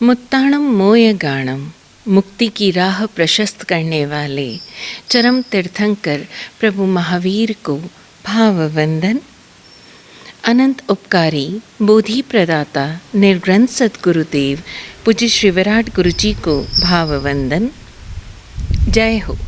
मुत्ताणम मोय गाणम, मुक्ति की राह प्रशस्त करने वाले चरम तीर्थंकर प्रभु महावीर को भाववंदन। अनंत उपकारी बोधि प्रदाता निर्ग्रंथ सद्गुरुदेव पूज्य श्री विराट गुरु जी को भाववंदन। जय हो।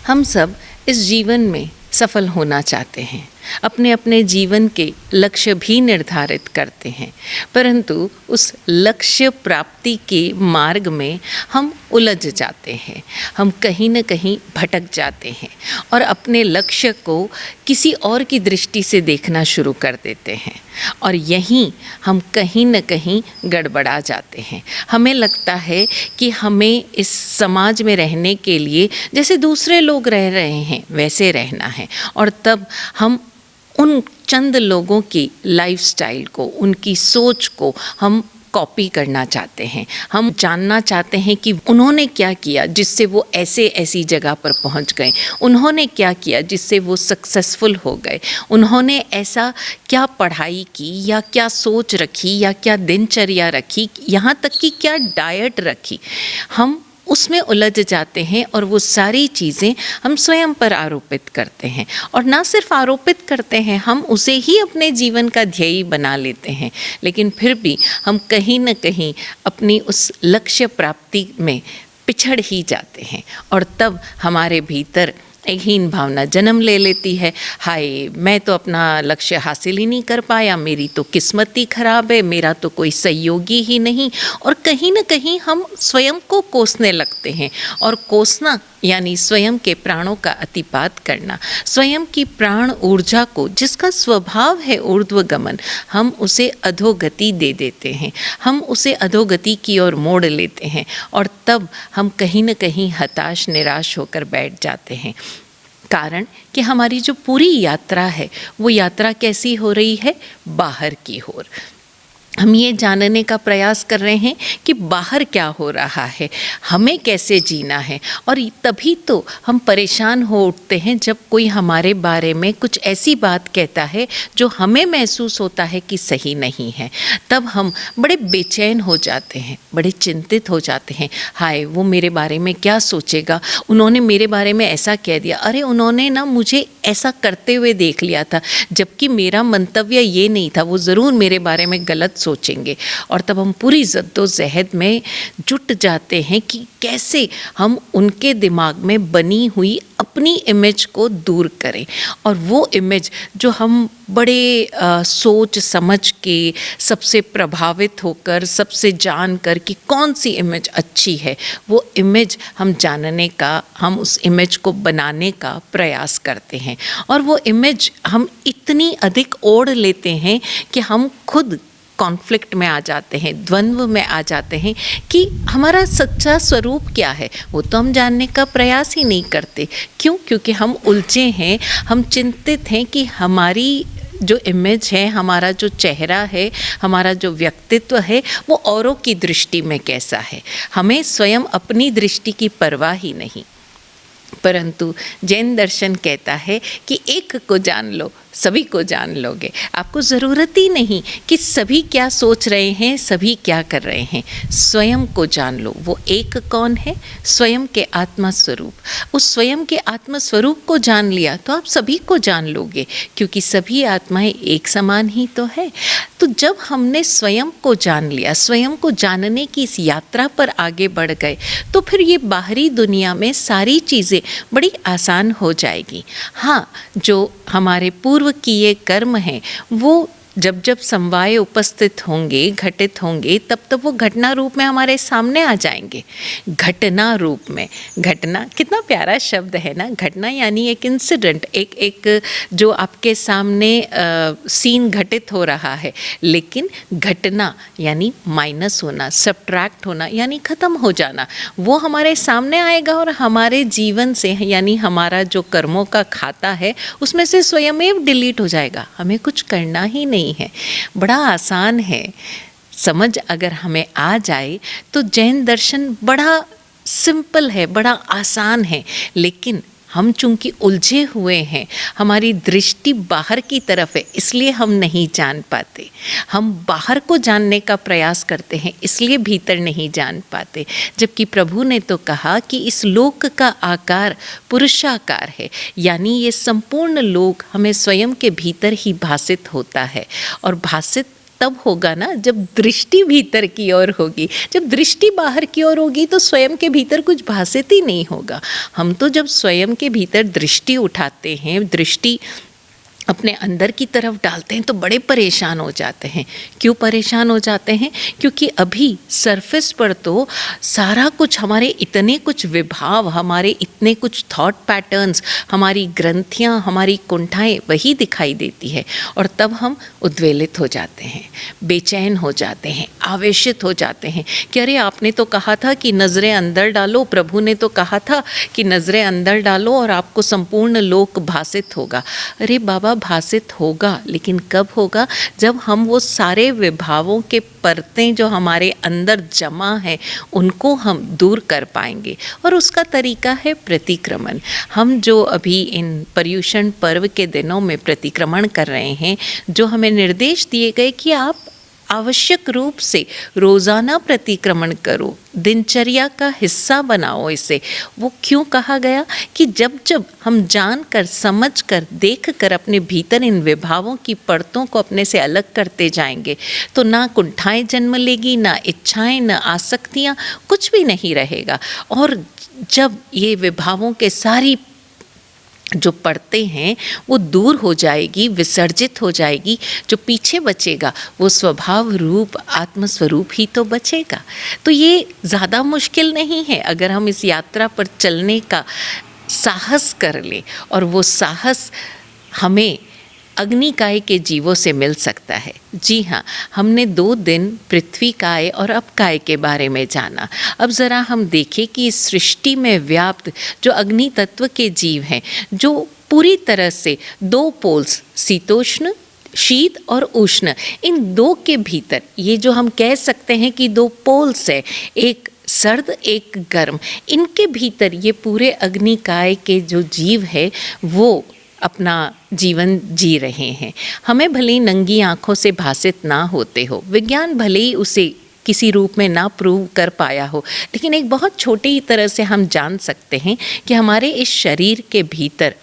हम सब इस जीवन में सफल होना चाहते हैं, अपने अपने जीवन के लक्ष्य भी निर्धारित करते हैं, परंतु उस लक्ष्य प्राप्ति के मार्ग में हम उलझ जाते हैं, हम कहीं न कहीं भटक जाते हैं और अपने लक्ष्य को किसी और की दृष्टि से देखना शुरू कर देते हैं और यहीं हम कहीं न कहीं गड़बड़ा जाते हैं। हमें लगता है कि हमें इस समाज में रहने के लिए जैसे दूसरे लोग रह रहे हैं वैसे रहना है और तब हम उन चंद लोगों की लाइफस्टाइल को, उनकी सोच को हम कॉपी करना चाहते हैं। हम जानना चाहते हैं कि उन्होंने क्या किया जिससे वो ऐसी जगह पर पहुंच गए, उन्होंने क्या किया जिससे वो सक्सेसफुल हो गए, उन्होंने ऐसा क्या पढ़ाई की या क्या सोच रखी या क्या दिनचर्या रखी, यहाँ तक कि क्या डाइट रखी। हम उसमें उलझ जाते हैं और वो सारी चीज़ें हम स्वयं पर आरोपित करते हैं और ना सिर्फ आरोपित करते हैं, हम उसे ही अपने जीवन का ध्येय बना लेते हैं, लेकिन फिर भी हम कहीं न कहीं अपनी उस लक्ष्य प्राप्ति में पिछड़ ही जाते हैं और तब हमारे भीतर एक हीन भावना जन्म ले लेती है। हाय, मैं तो अपना लक्ष्य हासिल ही नहीं कर पाया, मेरी तो किस्मत ही खराब है, मेरा तो कोई सहयोगी ही नहीं। और कहीं न कहीं हम स्वयं को कोसने लगते हैं और कोसना यानी स्वयं के प्राणों का अतिपात करना, स्वयं की प्राण ऊर्जा को, जिसका स्वभाव है ऊर्ध्वगमन, हम उसे अधोगति दे देते हैं, हम उसे अधोगति की ओर मोड़ लेते हैं और तब हम कहीं न कहीं हताश निराश होकर बैठ जाते हैं। कारण कि हमारी जो पूरी यात्रा है वो यात्रा कैसी हो रही है, बाहर की ओर। हम ये जानने का प्रयास कर रहे हैं कि बाहर क्या हो रहा है, हमें कैसे जीना है, और तभी तो हम परेशान हो उठते हैं जब कोई हमारे बारे में कुछ ऐसी बात कहता है जो हमें महसूस होता है कि सही नहीं है। तब हम बड़े बेचैन हो जाते हैं, बड़े चिंतित हो जाते हैं। हाय, वो मेरे बारे में क्या सोचेगा, उन्होंने मेरे बारे में ऐसा कह दिया, अरे उन्होंने ना मुझे ऐसा करते हुए देख लिया था, जबकि मेरा मंतव्य ये नहीं था, वो ज़रूर मेरे बारे में गलत सोचेंगे। और तब हम पूरी जद्दोजहद में जुट जाते हैं कि कैसे हम उनके दिमाग में बनी हुई अपनी इमेज को दूर करें, और वो इमेज जो हम बड़े सोच समझ के, सबसे प्रभावित होकर, सबसे जानकर कि कौन सी इमेज अच्छी है, वो इमेज हम जानने का, हम उस इमेज को बनाने का प्रयास करते हैं। और वो इमेज हम इतनी अधिक ओढ़ लेते हैं कि हम खुद कॉन्फ्लिक्ट में आ जाते हैं, द्वंद्व में आ जाते हैं कि हमारा सच्चा स्वरूप क्या है, वो तो हम जानने का प्रयास ही नहीं करते। क्यों? क्योंकि हम उलझे हैं, हम चिंतित हैं कि हमारी जो इमेज है, हमारा जो चेहरा है, हमारा जो व्यक्तित्व है, वो औरों की दृष्टि में कैसा है। हमें स्वयं अपनी दृष्टि की परवाह ही नहीं। परंतु जैन दर्शन कहता है कि एक को जान लो, सभी को जान लोगे। आपको ज़रूरत ही नहीं कि सभी क्या सोच रहे हैं, सभी क्या कर रहे हैं। स्वयं को जान लो। वो एक कौन है? स्वयं के आत्मा स्वरूप। उस स्वयं के आत्मा स्वरूप को जान लिया तो आप सभी को जान लोगे, क्योंकि सभी आत्माएं एक समान ही तो है। तो जब हमने स्वयं को जान लिया, स्वयं को जानने की इस यात्रा पर आगे बढ़ गए, तो फिर ये बाहरी दुनिया में सारी चीज़ें बड़ी आसान हो जाएगी। हाँ, जो हमारे पूर्व किए कर्म हैं वो जब जब समवाय उपस्थित होंगे, घटित होंगे, तब तब वो घटना रूप में हमारे सामने आ जाएंगे। घटना रूप में, घटना कितना प्यारा शब्द है ना। घटना यानी एक इंसिडेंट, एक जो आपके सामने सीन घटित हो रहा है, लेकिन घटना यानी माइनस होना, सब्ट्रैक्ट होना, यानी ख़त्म हो जाना, वो हमारे सामने आएगा और हमारे जीवन से, यानी हमारा जो कर्मों का खाता है उसमें से स्वयमेव डिलीट हो जाएगा। हमें कुछ करना ही नहीं है। बड़ा आसान है। समझ अगर हमें आ जाए तो जैन दर्शन बड़ा सिंपल है, बड़ा आसान है, लेकिन हम चूंकि उलझे हुए हैं, हमारी दृष्टि बाहर की तरफ है, इसलिए हम नहीं जान पाते। हम बाहर को जानने का प्रयास करते हैं, इसलिए भीतर नहीं जान पाते। जबकि प्रभु ने तो कहा कि इस लोक का आकार पुरुषाकार है, यानी ये संपूर्ण लोक हमें स्वयं के भीतर ही भासित होता है। और भासित तब होगा ना जब दृष्टि भीतर की ओर होगी। जब दृष्टि बाहर की ओर होगी तो स्वयं के भीतर कुछ भासित ही नहीं होगा। हम तो जब स्वयं के भीतर दृष्टि उठाते हैं, दृष्टि अपने अंदर की तरफ डालते हैं, तो बड़े परेशान हो जाते हैं। क्यों परेशान हो जाते हैं? क्योंकि अभी सरफेस पर तो सारा कुछ, हमारे इतने कुछ विभाव, हमारे इतने कुछ थॉट पैटर्न्स, हमारी ग्रंथियाँ, हमारी कुंठाएं वही दिखाई देती है। और तब हम उद्वेलित हो जाते हैं, बेचैन हो जाते हैं, आवेशित हो जाते हैं कि अरे आपने तो कहा था कि नज़रें अंदर डालो, प्रभु ने तो कहा था कि नज़रें अंदर डालो और आपको संपूर्ण लोक भासित होगा। अरे बाबा, भासित होगा, लेकिन कब होगा? जब हम वो सारे विभावों के परतें जो हमारे अंदर जमा है उनको हम दूर कर पाएंगे। और उसका तरीका है प्रतिक्रमण। हम जो अभी इन पर्युषण पर्व के दिनों में प्रतिक्रमण कर रहे हैं, जो हमें निर्देश दिए गए कि आप आवश्यक रूप से रोज़ाना प्रतिक्रमण करो, दिनचर्या का हिस्सा बनाओ इसे। वो क्यों कहा गया? कि जब जब हम जान कर, समझ कर, देख कर अपने भीतर इन विभावों की परतों को अपने से अलग करते जाएंगे तो ना कुंठाएं जन्म लेगी, ना इच्छाएं, ना आसक्तियाँ, कुछ भी नहीं रहेगा। और जब ये विभावों के सारी जो पड़ते हैं वो दूर हो जाएगी, विसर्जित हो जाएगी, जो पीछे बचेगा वो स्वभाव रूप आत्मस्वरूप ही तो बचेगा। तो ये ज़्यादा मुश्किल नहीं है अगर हम इस यात्रा पर चलने का साहस कर ले। और वो साहस हमें अग्निकाय के जीवों से मिल सकता है। जी हाँ, हमने 2 दिन पृथ्वी काय और अपकाय के बारे में जाना। अब ज़रा हम देखें कि इस सृष्टि में व्याप्त जो अग्नि तत्व के जीव हैं, जो पूरी तरह से 2 पोल्स, शीतोष्ण, शीत और उष्ण, इन 2 के भीतर ये जो हम कह सकते हैं कि 2 पोल्स है, एक सर्द एक गर्म, इनके भीतर ये पूरे अग्निकाय के जो जीव है वो अपना जीवन जी रहे हैं। हमें भले ही नंगी आँखों से भासित ना होते हो, विज्ञान भले ही उसे किसी रूप में ना प्रूव कर पाया हो, लेकिन एक बहुत छोटी तरह से हम जान सकते हैं कि हमारे इस शरीर के भीतर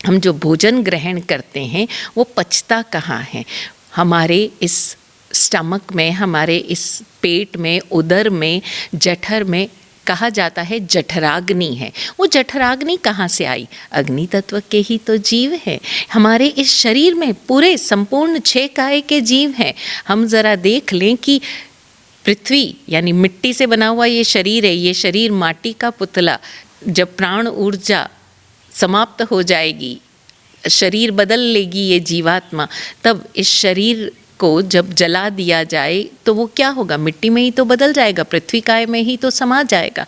हम जो भोजन ग्रहण करते हैं वो पचता कहाँ है? हमारे इस स्टमक में, हमारे इस पेट में, उदर में, जठर में कहा जाता है जठराग्नि है। वो जठराग्नि कहाँ से आई? अग्नि तत्व के ही तो जीव है। हमारे इस शरीर में पूरे संपूर्ण 6 काय के जीव हैं। हम ज़रा देख लें कि पृथ्वी यानी मिट्टी से बना हुआ ये शरीर है, ये शरीर माटी का पुतला, जब प्राण ऊर्जा समाप्त हो जाएगी, शरीर बदल लेगी ये जीवात्मा, तब इस शरीर को जब जला दिया जाए तो वो क्या होगा? मिट्टी में ही तो बदल जाएगा, पृथ्वी काय में ही तो समा जाएगा।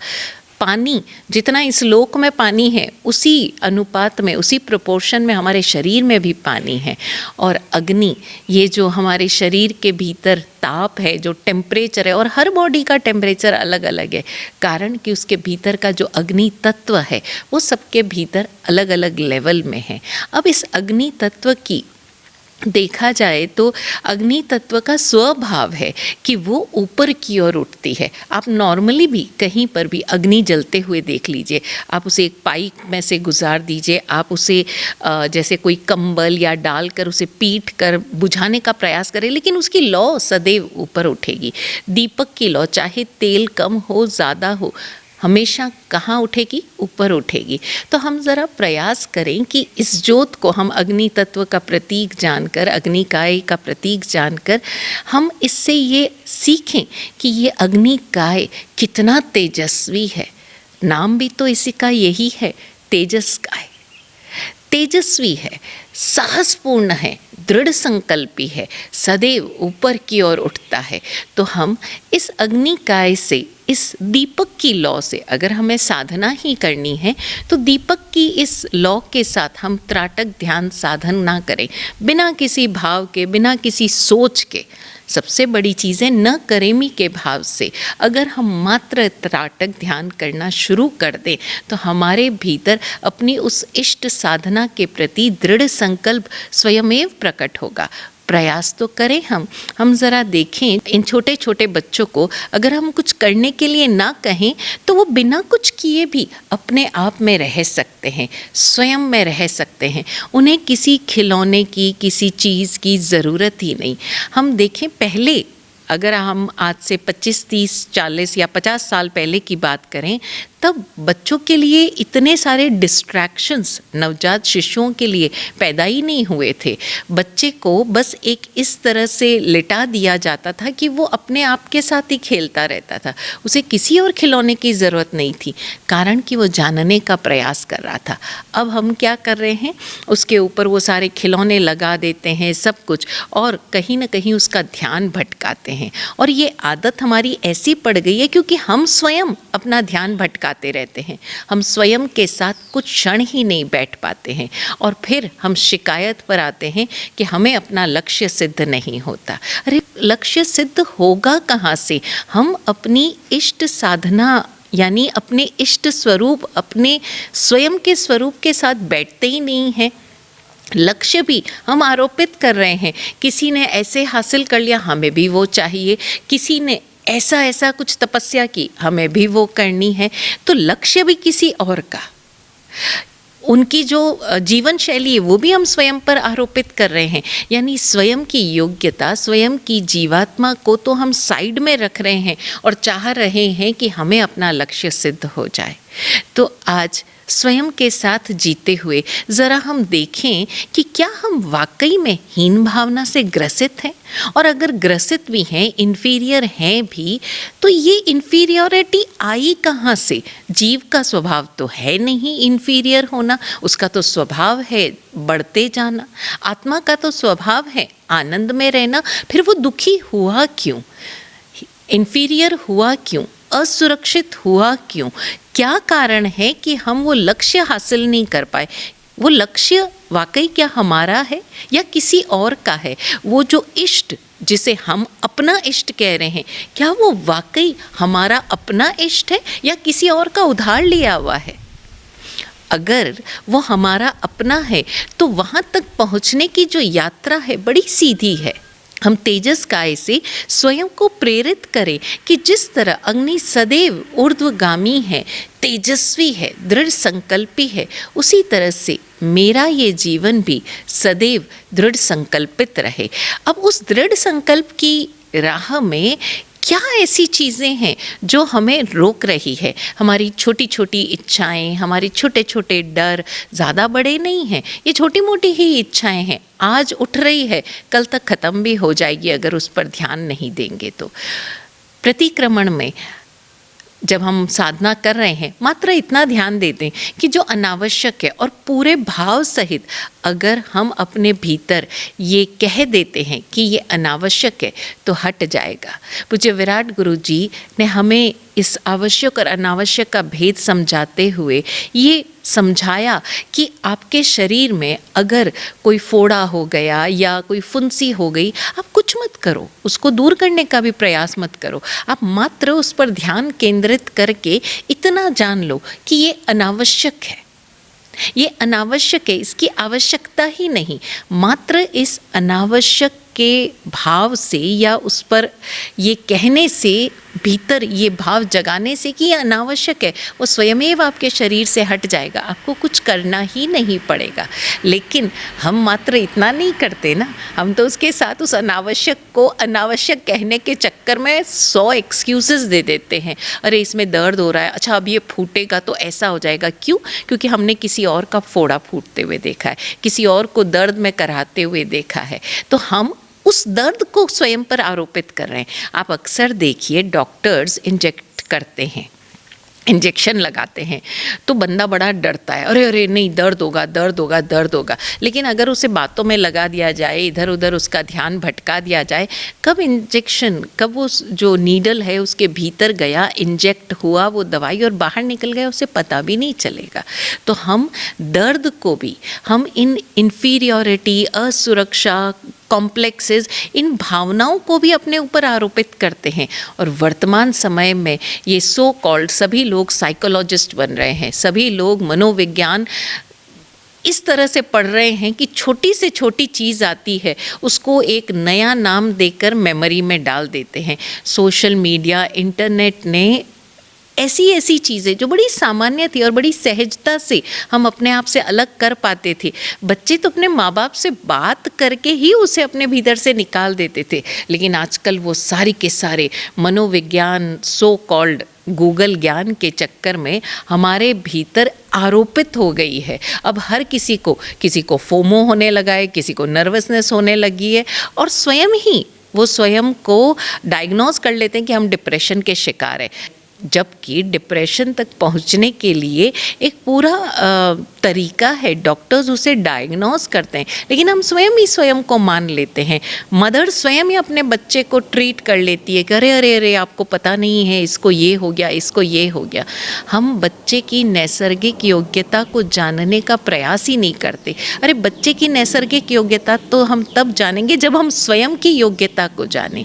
पानी, जितना इस लोक में पानी है उसी अनुपात में, उसी प्रोपोर्शन में हमारे शरीर में भी पानी है। और अग्नि, ये जो हमारे शरीर के भीतर ताप है, जो टेम्परेचर है, और हर बॉडी का टेम्परेचर अलग अलग है, कारण कि उसके भीतर का जो अग्नि तत्व है वो सबके भीतर अलग अलग लेवल में है। अब इस अग्नि तत्व की देखा जाए तो अग्नि तत्व का स्वभाव है कि वो ऊपर की ओर उठती है। आप नॉर्मली भी कहीं पर भी अग्नि जलते हुए देख लीजिए, आप उसे एक पाइप में से गुजार दीजिए, आप उसे जैसे कोई कंबल या डालकर उसे पीट कर बुझाने का प्रयास करें, लेकिन उसकी लौ सदैव ऊपर उठेगी। दीपक की लौ चाहे तेल कम हो ज़्यादा हो, हमेशा कहाँ उठेगी? ऊपर उठेगी। तो हम ज़रा प्रयास करें कि इस ज्योत को हम अग्नि तत्व का प्रतीक जानकर, अग्निकाय का प्रतीक जानकर, हम इससे ये सीखें कि ये अग्निकाय कितना तेजस्वी है। नाम भी तो इसी का यही है, तेजस्काय। तेजस्वी है, साहसपूर्ण है, दृढ़ संकल्पी है, सदैव ऊपर की ओर उठता है। तो हम इस अग्निकाय से, इस दीपक की लौ से अगर हमें साधना ही करनी है तो दीपक की इस लौ के साथ हम त्राटक ध्यान साधन ना करें, बिना किसी भाव के, बिना किसी सोच के सबसे बड़ी चीज़ है न करेमी के भाव से अगर हम मात्र त्राटक ध्यान करना शुरू कर दें तो हमारे भीतर अपनी उस इष्ट साधना के प्रति दृढ़ संकल्प स्वयमेव प्रकट होगा। प्रयास तो करें हम ज़रा देखें इन छोटे छोटे बच्चों को, अगर हम कुछ करने के लिए ना कहें तो वो बिना कुछ किए भी अपने आप में रह सकते हैं, स्वयं में रह सकते हैं। उन्हें किसी खिलौने की, किसी चीज़ की ज़रूरत ही नहीं। हम देखें पहले, अगर हम आज से 25, 30, 40 या 50 साल पहले की बात करें, तब बच्चों के लिए इतने सारे डिस्ट्रैक्शंस नवजात शिशुओं के लिए पैदा ही नहीं हुए थे। बच्चे को बस एक इस तरह से लिटा दिया जाता था कि वो अपने आप के साथ ही खेलता रहता था, उसे किसी और खिलौने की ज़रूरत नहीं थी, कारण कि वो जानने का प्रयास कर रहा था। अब हम क्या कर रहे हैं, उसके ऊपर वो सारे खिलौने लगा देते हैं सब कुछ, और कहीं ना कहीं उसका ध्यान भटकाते हैं। और ये आदत हमारी ऐसी पड़ गई है क्योंकि हम स्वयं अपना ध्यान भटकाते रहते हैं। हम स्वयं के साथ कुछ क्षण ही नहीं बैठ पाते हैं और फिर हम शिकायत पर आते हैं कि हमें अपना लक्ष्य सिद्ध नहीं होता। अरे लक्ष्य सिद्ध होगा कहाँ से? हम अपनी इष्ट साधना यानी अपने इष्ट स्वरूप, अपने स्वयं के स्वरूप के साथ बैठते ही नहीं हैं। लक्ष्य भी हम आरोपित कर रहे हैं, किसी ने ऐसे हासिल कर लिया, हमें भी वो चाहिए, किसी ने ऐसा कुछ तपस्या की, हमें भी वो करनी है। तो लक्ष्य भी किसी और का, उनकी जो जीवन शैली है वो भी हम स्वयं पर आरोपित कर रहे हैं। यानी स्वयं की योग्यता, स्वयं की जीवात्मा को तो हम साइड में रख रहे हैं और चाह रहे हैं कि हमें अपना लक्ष्य सिद्ध हो जाए। तो आज स्वयं के साथ जीते हुए ज़रा हम देखें कि क्या हम वाकई में हीन भावना से ग्रसित हैं, और अगर ग्रसित भी हैं, इन्फीरियर हैं भी, तो ये इन्फीरियरिटी आई कहाँ से? जीव का स्वभाव तो है नहीं इन्फीरियर होना, उसका तो स्वभाव है बढ़ते जाना। आत्मा का तो स्वभाव है आनंद में रहना, फिर वो दुखी हुआ क्यों, इन्फीरियर हुआ क्यों, असुरक्षित हुआ क्यों? क्या कारण है कि हम वो लक्ष्य हासिल नहीं कर पाए? वो लक्ष्य वाकई क्या हमारा है या किसी और का है? वो जो इष्ट जिसे हम अपना इष्ट कह रहे हैं, क्या वो वाकई हमारा अपना इष्ट है या किसी और का उधार लिया हुआ है? अगर वो हमारा अपना है तो वहाँ तक पहुँचने की जो यात्रा है बड़ी सीधी है। हम तेजस काय से स्वयं को प्रेरित करें कि जिस तरह अग्नि सदैव ऊर्ध्वगामी है, तेजस्वी है, दृढ़ संकल्पी है, उसी तरह से मेरा ये जीवन भी सदैव दृढ़ संकल्पित रहे। अब उस दृढ़ संकल्प की राह में क्या ऐसी चीज़ें हैं जो हमें रोक रही है? हमारी छोटी छोटी इच्छाएं, हमारे छोटे छोटे डर ज़्यादा बड़े नहीं हैं, ये छोटी मोटी ही इच्छाएं हैं। आज उठ रही है, कल तक ख़त्म भी हो जाएगी अगर उस पर ध्यान नहीं देंगे तो। प्रतिक्रमण में जब हम साधना कर रहे हैं, मात्र इतना ध्यान दे दें कि जो अनावश्यक है, और पूरे भाव सहित अगर हम अपने भीतर ये कह देते हैं कि ये अनावश्यक है तो हट जाएगा। पूज्य विराट गुरु जी ने हमें इस आवश्यक और अनावश्यक का भेद समझाते हुए ये समझाया कि आपके शरीर में अगर कोई फोड़ा हो गया या कोई फुंसी हो गई, आप कुछ मत करो, उसको दूर करने का भी प्रयास मत करो। आप मात्र उस पर ध्यान केंद्रित करके इतना जान लो कि ये अनावश्यक है, ये अनावश्यक है, इसकी आवश्यकता ही नहीं। मात्र इस अनावश्यक के भाव से या उस पर ये कहने से, भीतर ये भाव जगाने से कि ये अनावश्यक है, वो स्वयमेव आपके शरीर से हट जाएगा, आपको कुछ करना ही नहीं पड़ेगा। लेकिन हम मात्र इतना नहीं करते ना, हम तो उसके साथ उस अनावश्यक को अनावश्यक कहने के चक्कर में 100 एक्सक्यूज़ेस दे देते हैं। अरे इसमें दर्द हो रहा है, अच्छा अब ये फूटेगा तो ऐसा हो जाएगा। क्यों? क्योंकि हमने किसी और का फोड़ा फूटते हुए देखा है, किसी और को दर्द में कराते हुए देखा है, तो हम उस दर्द को स्वयं पर आरोपित कर रहे हैं। आप अक्सर देखिए डॉक्टर्स इंजेक्ट करते हैं, इंजेक्शन लगाते हैं तो बंदा बड़ा डरता है, अरे अरे नहीं दर्द होगा दर्द होगा दर्द होगा। लेकिन अगर उसे बातों में लगा दिया जाए, इधर उधर उसका ध्यान भटका दिया जाए, कब इंजेक्शन, कब वो जो नीडल है उसके भीतर गया, इंजेक्ट हुआ वो दवाई और बाहर निकल गया, उसे पता भी नहीं चलेगा। तो हम दर्द को भी हम इन इन्फीरियरिटी, असुरक्षा, कॉम्प्लेक्सेस, इन भावनाओं को भी अपने ऊपर आरोपित करते हैं। और वर्तमान समय में ये सो कॉल्ड सभी लोग साइकोलॉजिस्ट बन रहे हैं, सभी लोग मनोविज्ञान इस तरह से पढ़ रहे हैं कि छोटी से छोटी चीज़ आती है उसको एक नया नाम देकर मेमोरी में डाल देते हैं। सोशल मीडिया, इंटरनेट ने ऐसी ऐसी चीज़ें जो बड़ी सामान्य थी और बड़ी सहजता से हम अपने आप से अलग कर पाते थे, बच्चे तो अपने माँ बाप से बात करके ही उसे अपने भीतर से निकाल देते थे, लेकिन आजकल वो सारी के सारे मनोविज्ञान, सो कॉल्ड गूगल ज्ञान के चक्कर में हमारे भीतर आरोपित हो गई है। अब हर किसी को फोमो होने लगा है, किसी को नर्वसनेस होने लगी है, और स्वयं ही वो स्वयं को डायग्नोज कर लेते हैं कि हम डिप्रेशन के शिकार हैं, जबकि डिप्रेशन तक पहुंचने के लिए एक पूरा तरीका है, डॉक्टर्स उसे डायग्नोज करते हैं, लेकिन हम स्वयं ही स्वयं को मान लेते हैं। मदर स्वयं ही अपने बच्चे को ट्रीट कर लेती है कि अरे अरे अरे आपको पता नहीं है, इसको ये हो गया, इसको ये हो गया। हम बच्चे की नैसर्गिक योग्यता को जानने का प्रयास ही नहीं करते। अरे बच्चे की नैसर्गिक योग्यता तो हम तब जानेंगे जब हम स्वयं की योग्यता को जानें।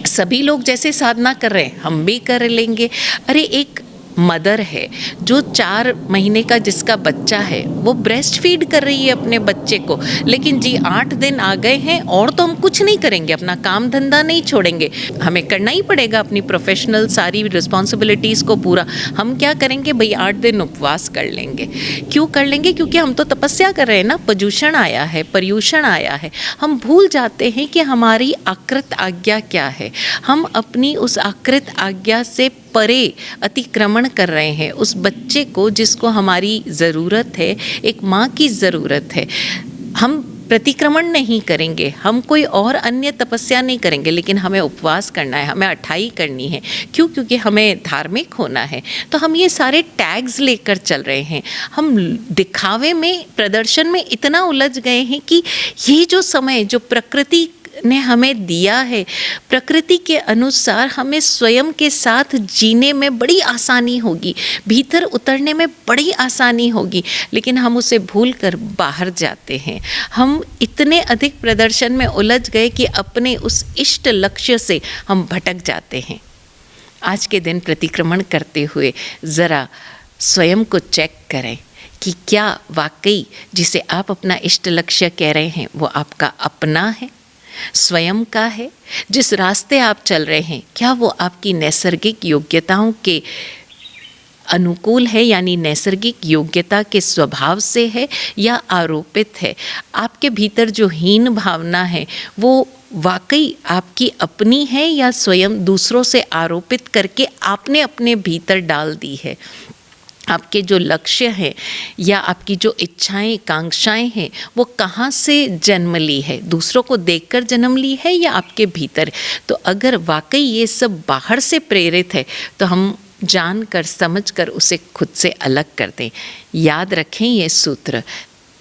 सभी लोग जैसे साधना कर रहे हैं हम भी कर लेंगे। अरे एक मदर है जो 4 महीने का जिसका बच्चा है वो ब्रेस्ट फीड कर रही है अपने बच्चे को, लेकिन जी 8 दिन आ गए हैं और तो हम कुछ नहीं करेंगे, अपना काम धंधा नहीं छोड़ेंगे, हमें करना ही पड़ेगा अपनी प्रोफेशनल सारी रिस्पॉन्सिबिलिटीज़ को पूरा। हम क्या करेंगे भाई, 8 दिन उपवास कर लेंगे। क्यों कर लेंगे? क्योंकि हम तो तपस्या कर रहे हैं ना, पर्यूषण आया है, पर्यूषण आया है। हम भूल जाते हैं कि हमारी आकृत आज्ञा क्या है। हम अपनी उस आकृत आज्ञा से परे अतिक्रमण कर रहे हैं उस बच्चे को जिसको हमारी ज़रूरत है, एक माँ की ज़रूरत है। हम प्रतिक्रमण नहीं करेंगे, हम कोई और अन्य तपस्या नहीं करेंगे, लेकिन हमें उपवास करना है, हमें अठाई करनी है। क्यों? क्योंकि हमें धार्मिक होना है। तो हम ये सारे टैग्स लेकर चल रहे हैं। हम दिखावे में, प्रदर्शन में इतना उलझ गए हैं कि ये जो समय जो प्रकृति ने हमें दिया है, प्रकृति के अनुसार हमें स्वयं के साथ जीने में बड़ी आसानी होगी, भीतर उतरने में बड़ी आसानी होगी, लेकिन हम उसे भूलकर बाहर जाते हैं। हम इतने अधिक प्रदर्शन में उलझ गए कि अपने उस इष्ट लक्ष्य से हम भटक जाते हैं। आज के दिन प्रतिक्रमण करते हुए ज़रा स्वयं को चेक करें कि क्या वाकई जिसे आप अपना इष्ट लक्ष्य कह रहे हैं वो आपका अपना है, स्वयं का है। जिस रास्ते आप चल रहे हैं क्या वो आपकी नैसर्गिक योग्यताओं के अनुकूल है, यानी नैसर्गिक योग्यता के स्वभाव से है, या आरोपित है? आपके भीतर जो हीन भावना है वो वाकई आपकी अपनी है या स्वयं दूसरों से आरोपित करके आपने अपने भीतर डाल दी है? आपके जो लक्ष्य हैं या आपकी जो इच्छाएं, कांक्षाएं हैं, वो कहाँ से जन्म ली है? दूसरों को देखकर जन्म ली है या आपके भीतर? तो अगर वाकई ये सब बाहर से प्रेरित है तो हम जानकर समझकर उसे खुद से अलग कर दें। याद रखें ये सूत्र,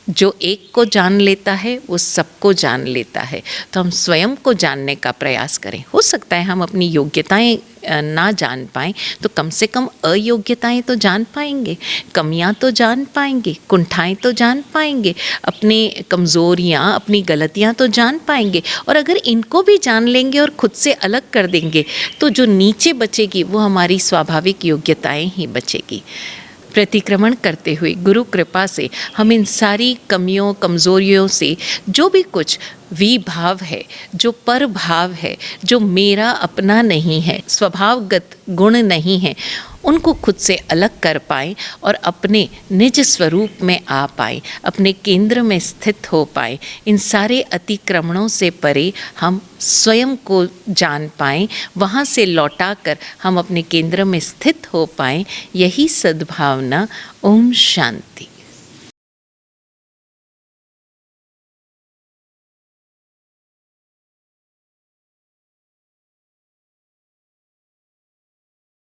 जो एक को जान लेता है वो सबको जान लेता है। तो हम स्वयं को जानने का प्रयास करें। हो सकता है हम अपनी योग्यताएं ना जान पाएँ तो कम से कम अयोग्यताएं तो जान पाएंगे, कमियां तो जान पाएंगे, कुंठाएं तो जान पाएंगे, अपनी कमज़ोरियां, अपनी गलतियां तो जान पाएंगे। और अगर इनको भी जान लेंगे और खुद से अलग कर देंगे तो जो नीचे बचेगी वो हमारी स्वाभाविक योग्यताएं ही बचेगी। प्रतिक्रमण करते हुए गुरु कृपा से हम इन सारी कमियों, कमज़ोरियों से जो भी कुछ विभाव है, जो पर भाव है, जो मेरा अपना नहीं है, स्वभावगत गुण नहीं है, उनको खुद से अलग कर पाएँ और अपने निज स्वरूप में आ पाएँ, अपने केंद्र में स्थित हो पाएँ। इन सारे अतिक्रमणों से परे हम स्वयं को जान पाएँ, वहाँ से लौटाकर हम अपने केंद्र में स्थित हो पाएँ। यही सद्भावना। ओम शांति।